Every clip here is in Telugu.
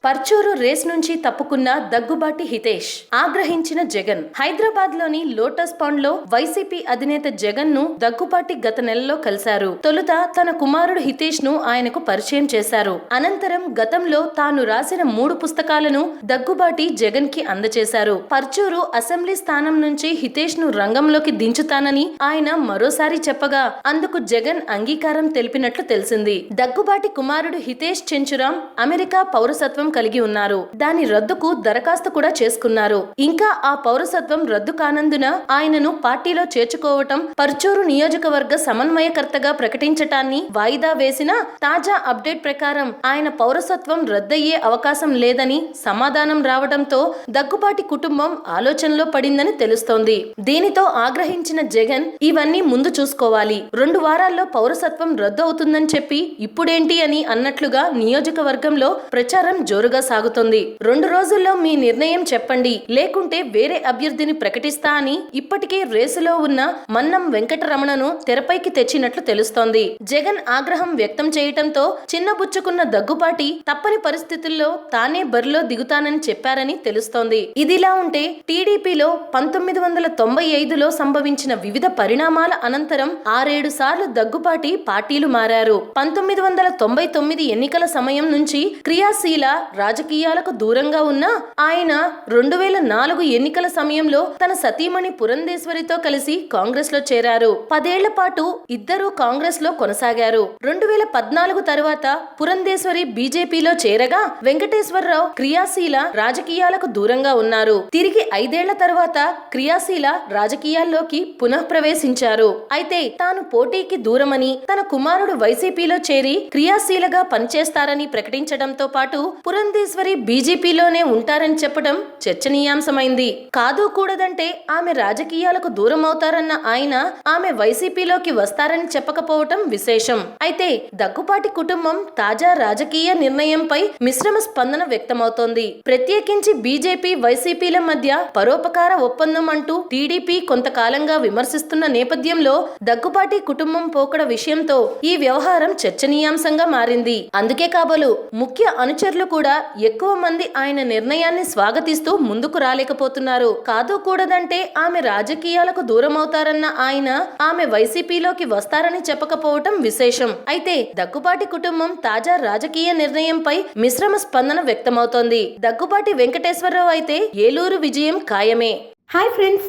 పర్చూరు రేస్ నుంచి తప్పుకున్న దగ్గుబాటి హితేష్, ఆగ్రహించిన జగన్. హైదరాబాద్ లోని లోటస్ పాండ్ లో వైసీపీ అధినేత జగన్ ను దగ్గుబాటి గత నెలలో కలిశారు. తొలుత తన కుమారుడు హితేష్ ను ఆయనకు పరిచయం చేశారు. అనంతరం గతంలో తాను రాసిన 3 పుస్తకాలను దగ్గుబాటి జగన్ కి అందజేశారు. పర్చూరు అసెంబ్లీ స్థానం నుంచి హితేష్ ను రంగంలోకి దించుతానని ఆయన మరోసారి చెప్పగా అందుకు జగన్ అంగీకారం తెలిపినట్లు తెలిసింది. దగ్గుబాటి కుమారుడు హితేష్ చెంచురాం అమెరికా పౌరసత్వం కలిగి ఉన్నారు. దాని రద్దుకు దరఖాస్తు కూడా చేసుకున్నారు. ఇంకా ఆ పౌరసత్వం రద్దు కానందున ఆయనను పార్టీలో చేర్చుకోవటం, పర్చూరు నియోజకవర్గ సమన్వయకర్తగా ప్రకటించటాన్ని వాయిదా వేసిన తాజా అప్డేట్ ప్రకారం ఆయన పౌరసత్వం రద్దయ్యే అవకాశం లేదని సమాధానం రావడంతో దగ్గుబాటి కుటుంబం ఆలోచనలో పడిందని తెలుస్తోంది. దీనితో ఆగ్రహించిన జగన్ ఇవన్నీ ముందు చూసుకోవాలి, 2 వారాల్లో పౌరసత్వం రద్దు అవుతుందని చెప్పి ఇప్పుడేంటి అని అన్నట్లుగా నియోజకవర్గంలో ప్రచారం జోరుగా సాగుతోంది. 2 రోజుల్లో మీ నిర్ణయం చెప్పండి, లేకుంటే వేరే అభ్యర్థిని ప్రకటిస్తా అని ఇప్పటికే రేసులో ఉన్న మన్నం వెంకటరమణను తెరపైకి తెచ్చినట్లు తెలుస్తోంది. జగన్ ఆగ్రహం వ్యక్తం చేయటంతో చిన్నబుచ్చుకున్న దగ్గుబాటి తప్పని పరిస్థితుల్లో తానే బరిలో దిగుతానని చెప్పారని తెలుస్తోంది. ఇదిలా ఉంటే టీడీపీలో 1995లో సంభవించిన వివిధ పరిణామాల అనంతరం 6-7 సార్లు దగ్గుబాటి పార్టీలు మారారు. 1999 ఎన్నికల సమయం నుంచి క్రియాశీల రాజకీయాలకు దూరంగా ఉన్న ఆయన 2004 ఎన్నికల సమయంలో తన సతీమణి పురంధేశ్వరితో కలిసి కాంగ్రెస్ లో చేరారు. 10 ఏళ్ల పాటు ఇద్దరు కాంగ్రెస్ లో కొనసాగారు. 2014 తర్వాత పురంధేశ్వరి బీజేపీలో చేరగా వెంకటేశ్వరరావు క్రియాశీల రాజకీయాలకు దూరంగా ఉన్నారు. తిరిగి 5 ఏళ్ల తర్వాత క్రియాశీల రాజకీయాల్లోకి పునః ప్రవేశించారు. అయితే తాను పోటీకి దూరమని, తన కుమారుడు వైసీపీలో చేరి క్రియాశీలగా పనిచేస్తారని ప్రకటించడంతో పాటు పురంధేశ్వరి బీజేపీలోనే ఉంటారని చెప్పడం చర్చనీయాంశమైంది. కాదు కూడదంటే ఆమె రాజకీయాలకు దూరం అవుతారన్న ఆయన ఆమె వైసీపీలోకి వస్తారని చెప్పకపోవటం విశేషం. అయితే దగ్గుబాటి కుటుంబం తాజా రాజకీయ నిర్ణయంపై మిశ్రమ స్పందన వ్యక్తమవుతోంది. ప్రత్యేకించి బీజేపీ వైసీపీల మధ్య పరోపకార ఒప్పందం అంటూ టీడీపీ కొంతకాలంగా విమర్శిస్తున్న నేపథ్యంలో దగ్గుబాటి కుటుంబం పోకడ విషయంతో ఈ వ్యవహారం చర్చనీయాంశంగా మారింది. అందుకే కాబోలు ముఖ్య అనుచరులు కూడా ఎక్కువ మంది ఆయన నిర్ణయాన్ని స్వాగతిస్తూ ముందుకు రాలేకపోతున్నారు. కాదు కూడదంటే ఆమె రాజకీయాలకు దూరం అవుతారన్న ఆయన ఆమె వైసీపీలోకి వస్తారని చెప్పకపోవటం విశేషం. అయితే దగ్గుబాటి కుటుంబం తాజా రాజకీయ నిర్ణయంపై మిశ్రమ స్పందన వ్యక్తమవుతోంది. దగ్గుబాటి వెంకటేశ్వరరావు అయితే ఏలూరు విజయం ఖాయమే. హాయ్ ఫ్రెండ్స్,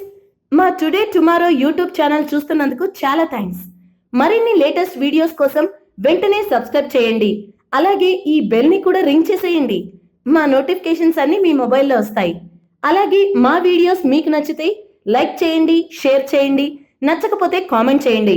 మా టుడే టుమారో యూట్యూబ్ ఛానల్ చూస్తున్నందుకు చాలా థ్యాంక్స్. మరిన్ని లేటెస్ట్ వీడియోస్ కోసం వెంటనే సబ్స్క్రైబ్ చేయండి. అలాగే ఈ బెల్ ని కూడా రింగ్ చేసేయండి. మా నోటిఫికేషన్స్ అన్ని మీ మొబైల్లో వస్తాయి. అలాగే మా వీడియోస్ మీకు నచ్చితే లైక్ చేయండి, షేర్ చేయండి, నచ్చకపోతే కామెంట్ చేయండి.